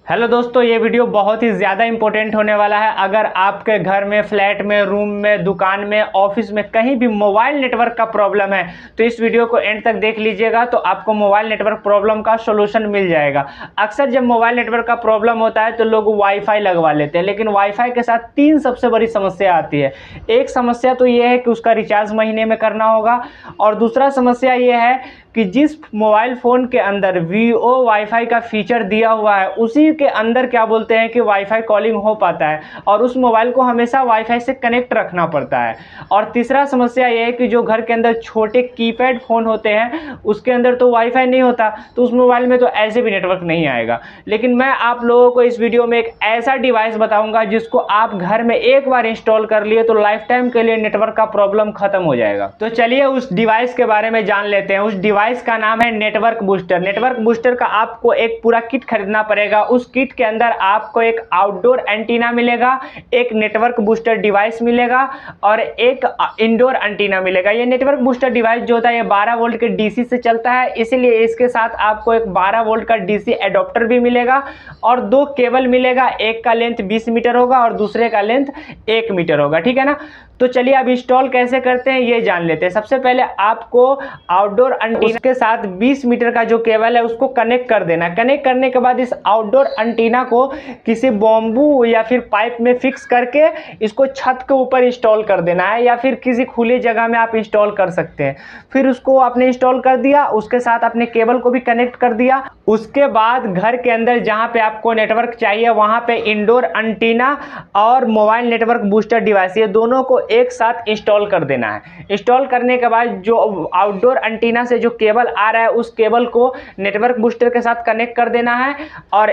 Hello दोस्तों, ये video बहुत ही ज़्यादा इंपॉर्टेंट होने वाला है। अगर आपके घर में, फ्लैट में, रूम में, दुकान में, ऑफिस में कहीं भी मोबाइल नेटवर्क का प्रॉब्लम है तो इस वीडियो को एंड तक देख लीजिएगा, तो आपको मोबाइल नेटवर्क प्रॉब्लम का सॉल्यूशन मिल जाएगा। अक्सर जब मोबाइल नेटवर्क का प्रॉब्लम होता है तो लोग वाईफाई लगवा लेते हैं, लेकिन वाईफाई के साथ तीन सबसे बड़ी समस्या आती है। एक समस्या तो ये है कि उसका रिचार्ज महीने में करना होगा, और दूसरा समस्या ये है कि जिस मोबाइल फ़ोन के अंदर वीओ वाईफाई का फीचर दिया हुआ है उसी के अंदर क्या बोलते हैं कि वाईफाई कॉलिंग हो पाता है, और उस मोबाइल को हमेशा वाईफाई से कनेक्ट रखना पड़ता है। और तीसरा समस्या ये है कि जो घर के अंदर छोटे कीपैड फ़ोन होते हैं उसके अंदर तो वाईफाई नहीं होता, तो उस मोबाइल में तो ऐसे भी नेटवर्क नहीं आएगा। लेकिन मैं आप लोगों को इस वीडियो में एक ऐसा डिवाइस बताऊँगा जिसको आप घर में एक बार इंस्टॉल कर लिए तो लाइफ टाइम के लिए नेटवर्क का प्रॉब्लम खत्म हो जाएगा। तो चलिए उस डिवाइस के बारे में जान लेते हैं। उस डिवाइस का नाम है नेटवर्क बूस्टर। नेटवर्क बूस्टर का आपको एक पूरा किट खरीदना पड़ेगा। उस किट के अंदर आपको एक आउटडोर एंटीना मिलेगा, एक नेटवर्क बूस्टर डिवाइस मिलेगा और एक इंडोर एंटीना मिलेगा। ये नेटवर्क बूस्टर डिवाइस जो होता है ये 12 वोल्ट के डीसी से चलता है, इसीलिए इसके साथ आपको एक 12 वोल्ट का डीसी एडॉप्टर भी मिलेगा और दो केबल मिलेगा। एक का लेंथ 20 मीटर होगा और दूसरे का लेंथ 1 मीटर होगा, ठीक है ना। तो चलिए अब इंस्टॉल कैसे करते हैं ये जान लेते हैं। सबसे पहले आपको आउटडोर एंटीना के साथ 20 मीटर का जो केबल है उसको कनेक्ट कर देना। कनेक्ट करने के बाद इस आउटडोर एंटीना को किसी बॉम्बू या फिर पाइप में फिक्स करके इसको छत के ऊपर इंस्टॉल कर देना है, या फिर किसी खुली जगह में आप इंस्टॉल कर सकते हैं। फिर उसको आपने इंस्टॉल कर दिया, उसके साथ अपने केबल को भी कनेक्ट कर दिया। उसके बाद घर के अंदर जहाँ पे आपको नेटवर्क चाहिए वहाँ पे इंडोर एंटीना और मोबाइल नेटवर्क बूस्टर डिवाइस ये दोनों को एक साथ इंस्टॉल कर देना है। इंस्टॉल करने के बाद जो आउटडोर एंटीना से जो केबल आ रहा है उस केबल को नेटवर्क बूस्टर के साथ कनेक्ट कर देना है, और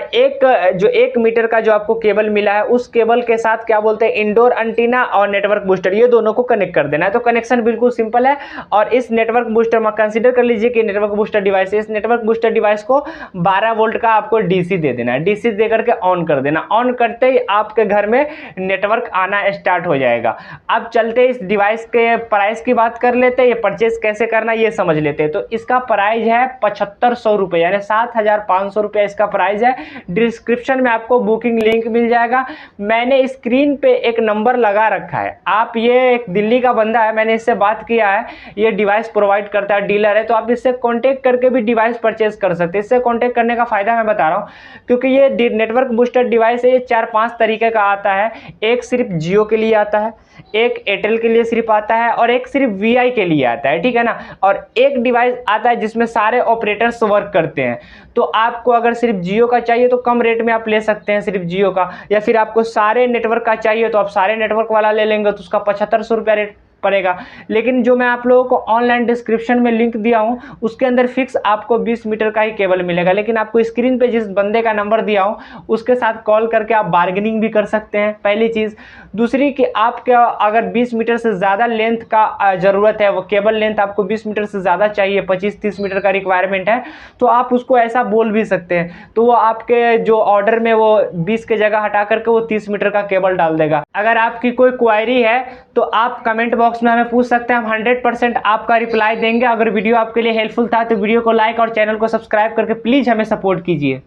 जो 1 मीटर का जो आपको केबल मिला है उस केबल के साथ क्या बोलते हैं इंडोर एंटीना और नेटवर्क बूस्टर ये दोनों को कनेक्ट कर देना है। तो कनेक्शन बिल्कुल सिंपल है। और इस नेटवर्क बूस्टर में कंसीडर कर लीजिए कि नेटवर्क बूस्टर डिवाइस, इस नेटवर्क बूस्टर डिवाइस को 12 वोल्ट का आपको डीसी दे देना है। डीसी दे करके ऑन कर देना। ऑन करते ही आपके घर में नेटवर्क आना स्टार्ट हो जाएगा। अब चलते इस डिवाइस के प्राइस की बात कर लेते हैं, ये परचेज कैसे करना ये समझ लेते हैं। तो इसका प्राइस है 7500 रुपये, यानी 7500 रुपये इसका प्राइस है। डिस्क्रिप्शन में आपको बुकिंग लिंक मिल जाएगा। मैंने स्क्रीन पे एक नंबर लगा रखा है, आप ये एक दिल्ली का बंदा है, मैंने इससे बात किया है, ये डिवाइस प्रोवाइड करता है, डीलर है, तो आप इससे कॉन्टेक्ट करके भी डिवाइस परचेज कर सकते हैं। इससे कॉन्टेक्ट करने का फायदा मैं बता रहा हूँ, क्योंकि ये नेटवर्क बूस्टर डिवाइस है, ये 4-5 तरीके का आता है। एक सिर्फ जियो के लिए आता है, एक एयरटेल के लिए सिर्फ आता है, और एक सिर्फ वीआई के लिए आता है, ठीक है ना। और एक डिवाइस आता है जिसमें सारे ऑपरेटर्स वर्क करते हैं। तो आपको अगर सिर्फ जियो का चाहिए तो कम रेट में आप ले सकते हैं सिर्फ जियो का, या फिर आपको सारे नेटवर्क का चाहिए तो आप सारे नेटवर्क वाला ले लेंगे तो उसका 7500 रुपया रेट पड़ेगा। लेकिन जो मैं आप लोगों को ऑनलाइन डिस्क्रिप्शन में लिंक दिया हूं उसके अंदर फिक्स आपको 20 मीटर का ही केबल मिलेगा। लेकिन आपको स्क्रीन पे जिस बंदे का नंबर दिया हूं उसके साथ कॉल करके आप बार्गेनिंग भी कर सकते हैं, पहली चीज़। दूसरी कि आपका अगर 20 मीटर से ज़्यादा लेंथ का ज़रूरत है, वो केबल लेंथ आपको 20 मीटर से ज़्यादा चाहिए, 25-30 मीटर का रिक्वायरमेंट है, तो आप उसको ऐसा बोल भी सकते हैं, तो वो आपके जो ऑर्डर में वो 20 के जगह हटा करके वो 30 मीटर का केबल डाल देगा। अगर आपकी कोई क्वायरी है तो आप कमेंट बॉक्स में हमें पूछ सकते हैं, हम 100% आपका रिप्लाई देंगे। अगर वीडियो आपके लिए हेल्पफुल था तो वीडियो को लाइक और चैनल को सब्सक्राइब करके प्लीज़ हमें सपोर्ट कीजिए।